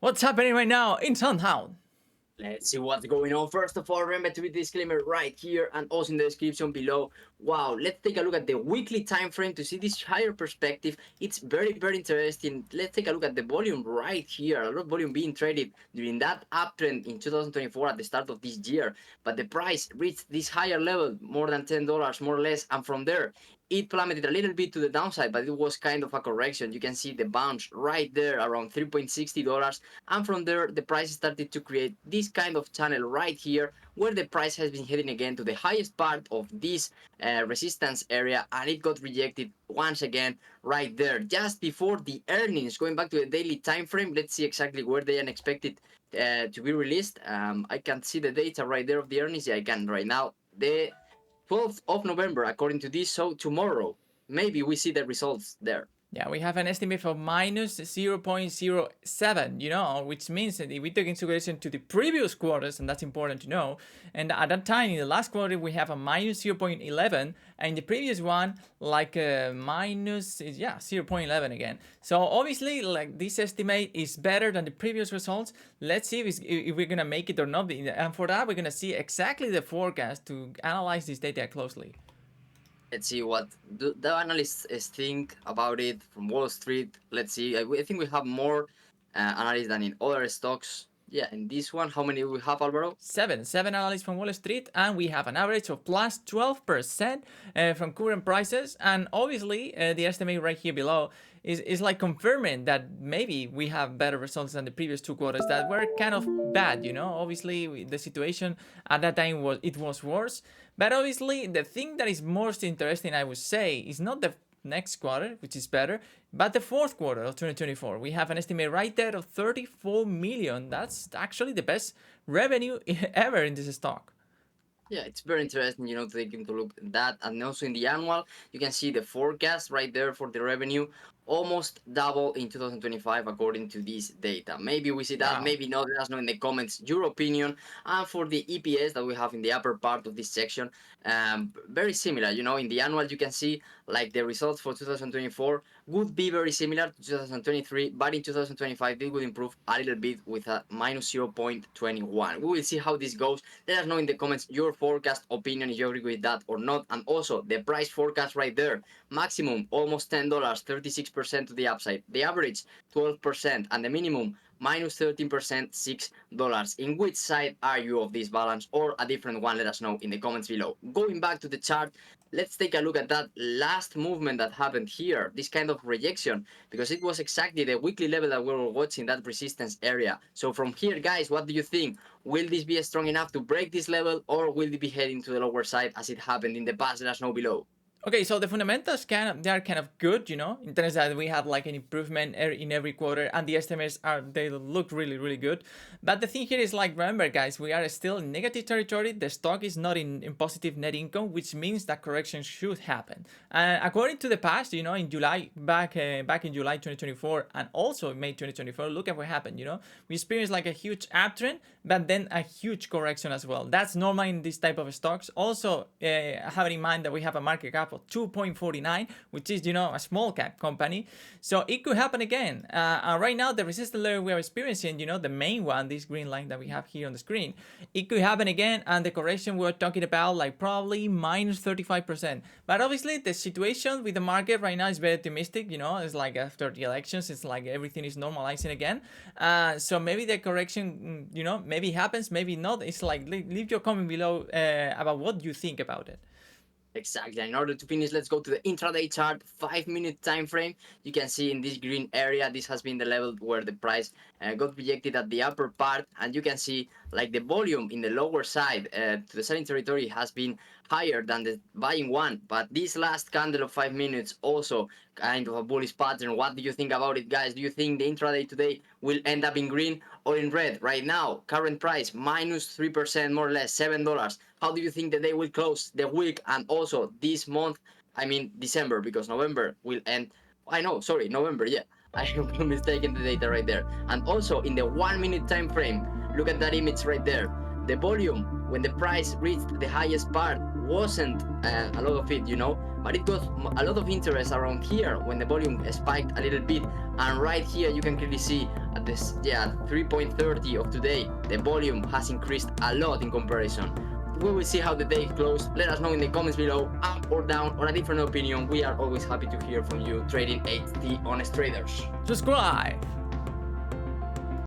What's happening right now in Soundhound? Let's see what's going on. First of all, remember to read the disclaimer right here and also in the description below. Wow, let's take a look at the weekly time frame to see this higher perspective. It's very interesting. Let's take a look at the volume right here. A lot of volume being traded during that uptrend in 2024 at the start of this year. But the price reached this higher level, more than $10, more or less, and from there it plummeted a little bit to the downside, but it was kind of a correction. You can see the bounce right there around $3.60, and from there the price started to create this kind of channel right here where the price has been heading again to the highest part of this resistance area, and it got rejected once again right there just before the earnings. Going back to the daily time frame, let's see exactly where they are expected to be released. I can see the data right there of the earnings. Yeah, I can right now. The 12th of November, according to this, so tomorrow, maybe we see the results there. Yeah, we have an estimate of minus 0.07, which means that if we take into consideration to the previous quarters, and that's important to know, and at that time, in the last quarter, we have a minus 0.11, and in the previous one, like a minus, 0.11 again. So obviously, like this estimate is better than the previous results. Let's see if we're gonna make it or not, and for that, we're gonna see exactly the forecast to analyze this data closely. Let's see what the analysts think about it from Wall Street. Let's see. I think we have more analysts than in other stocks. Yeah, in this one, how many do we have, Alvaro? Seven analysts from Wall Street, and we have an average of plus 12% from current prices. And obviously, the estimate right here below is like confirming that maybe we have better results than the previous two quarters that were kind of bad. Obviously the situation at that time was worse. But obviously, the thing that is most interesting, I would say, is not the next quarter, which is better, but the fourth quarter of 2024. We have an estimate right there of 34 million. That's actually the best revenue ever in this stock. Yeah, it's very interesting, to take into look at that. And also in the annual, you can see the forecast right there for the revenue, almost double in 2025 according to this data. Maybe we see that, Wow. maybe not. Let us know in the comments your opinion. And for the EPS that we have in the upper part of this section, very similar. In the annual, you can see like the results for 2024 would be very similar to 2023, but in 2025 they will improve a little bit with a minus 0.21. We will see how this goes. Let us know in the comments your forecast opinion, if you agree with that or not, and also the price forecast right there. Maximum almost $10, 36% to the upside. The average 12%, and the minimum minus 13%, $6. In which side are you of this balance, or a different one? Let us know in the comments below. Going back to the chart, let's take a look at that last movement that happened here, this kind of rejection, because it was exactly the weekly level that we were watching, that resistance area. So from here, guys, what do you think? Will this be strong enough to break this level, or will it be heading to the lower side as it happened in the past? Let us know below. Okay, so the fundamentals they are kind of good, in terms that we have like an improvement in every quarter, and the estimates they look really good. But the thing here is, like, remember guys, we are still in negative territory. The stock is not in positive net income, which means that correction should happen. According to the past, in July, back in July 2024, and also in May 2024, look at what happened. We experienced like a huge uptrend, but then a huge correction as well. That's normal in this type of stocks. Also, having in mind that we have a market cap of 2.49, which is, a small cap company. So it could happen again. And right now, the resistance level we are experiencing, the main one, this green line that we have here on the screen, it could happen again. And the correction we're talking about, like probably minus 35%. But obviously, the situation with the market right now is very optimistic. It's like after the elections, it's like everything is normalizing again. So maybe the correction, maybe happens, maybe not. It's like, leave your comment below about what you think about it. Exactly. In order to finish, let's go to the intraday chart, 5-minute time frame. You can see in this green area, this has been the level where the price got rejected at the upper part, and you can see like the volume in the lower side to the selling territory has been higher than the buying one. But this last candle of 5 minutes also kind of a bullish pattern. What do you think about it, guys? Do you think the intraday today will end up in green or in red? Right now, current price minus 3%, more or less $7. How do you think that they will close the week and also this month? I mean December, because November will end. November. Yeah, I am mistaken the data right there. And also in the 1-minute time frame, look at that image right there. The volume when the price reached the highest part wasn't a lot of it, you know, but it got a lot of interest around here when the volume spiked a little bit. And right here you can clearly see at this 3.30 of today, the volume has increased a lot in comparison. We will see how the day closed. Let us know in the comments below, up or down, or a different opinion. We are always happy to hear from you, Trading 8 the honest traders. Subscribe.